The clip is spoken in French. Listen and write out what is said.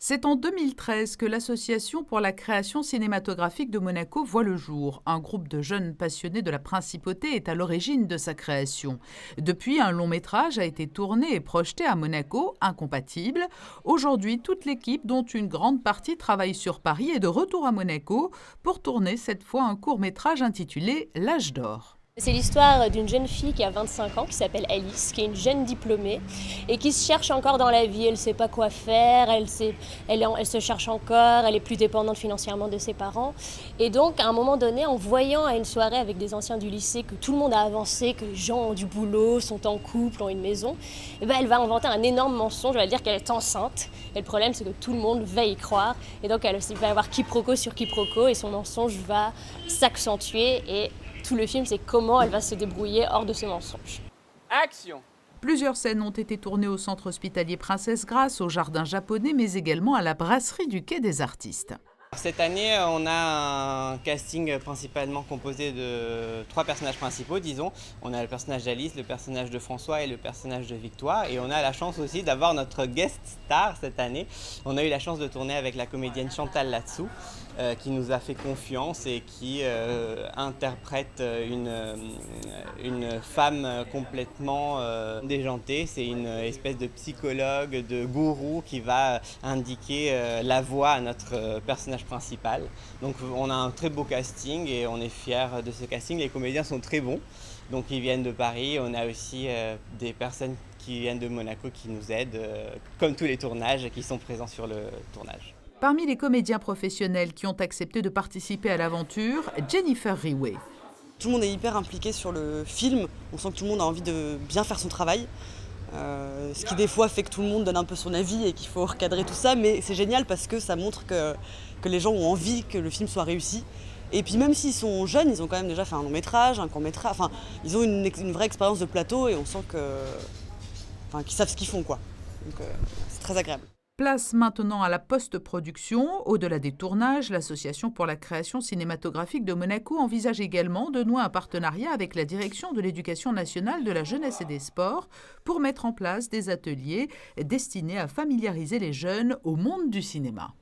C'est en 2013 que l'Association pour la création cinématographique de Monaco voit le jour. Un groupe de jeunes passionnés de la principauté est à l'origine de sa création. Depuis, un long métrage a été tourné et projeté à Monaco, Incompatible. Aujourd'hui, toute l'équipe, dont une grande partie travaille sur Paris, est de retour à Monaco pour tourner cette fois un court-métrage intitulé L'âge d'or. C'est l'histoire d'une jeune fille qui a 25 ans, qui s'appelle Alice, qui est une jeune diplômée et qui se cherche encore dans la vie. Elle ne sait pas quoi faire, elle se cherche encore, elle est plus dépendante financièrement de ses parents. Et donc, à un moment donné, en voyant à une soirée avec des anciens du lycée que tout le monde a avancé, que les gens ont du boulot, sont en couple, ont une maison, et ben elle va inventer un énorme mensonge, elle va dire qu'elle est enceinte. Et le problème, c'est que tout le monde va y croire. Et donc, il va y avoir quiproquo sur quiproquo et son mensonge va s'accentuer. Et tout le film, c'est comment elle va se débrouiller hors de ce mensonge. Action! Plusieurs scènes ont été tournées au centre hospitalier Princesse Grace, au jardin japonais, mais également à la brasserie du Quai des Artistes. Cette année, on a un casting principalement composé de 3 personnages principaux, disons. On a le personnage d'Alice, le personnage de François et le personnage de Victoire. Et on a la chance aussi d'avoir notre guest star cette année. On a eu la chance de tourner avec la comédienne Chantal Latsou, qui nous a fait confiance et qui interprète une femme complètement déjantée. C'est une espèce de psychologue, de gourou qui va indiquer la voie à notre personnage principal. Donc on a un très beau casting et on est fiers de ce casting. Les comédiens sont très bons, donc ils viennent de Paris. On a aussi des personnes qui viennent de Monaco qui nous aident, comme tous les tournages, qui sont présents sur le tournage. Parmi les comédiens professionnels qui ont accepté de participer à l'aventure, Jennifer Riway. Tout le monde est hyper impliqué sur le film, on sent que tout le monde a envie de bien faire son travail. Ce qui des fois fait que tout le monde donne un peu son avis et qu'il faut recadrer tout ça, mais c'est génial parce que ça montre que les gens ont envie que le film soit réussi. Et puis même s'ils sont jeunes, ils ont quand même déjà fait un long métrage, un court métrage, enfin ils ont une vraie expérience de plateau et on sent qu'ils savent ce qu'ils font, quoi. Donc c'est très agréable. Place maintenant à la post-production. Au-delà des tournages, l'Association pour la création cinématographique de Monaco envisage également de nouer un partenariat avec la Direction de l'Éducation nationale de la jeunesse et des sports pour mettre en place des ateliers destinés à familiariser les jeunes au monde du cinéma.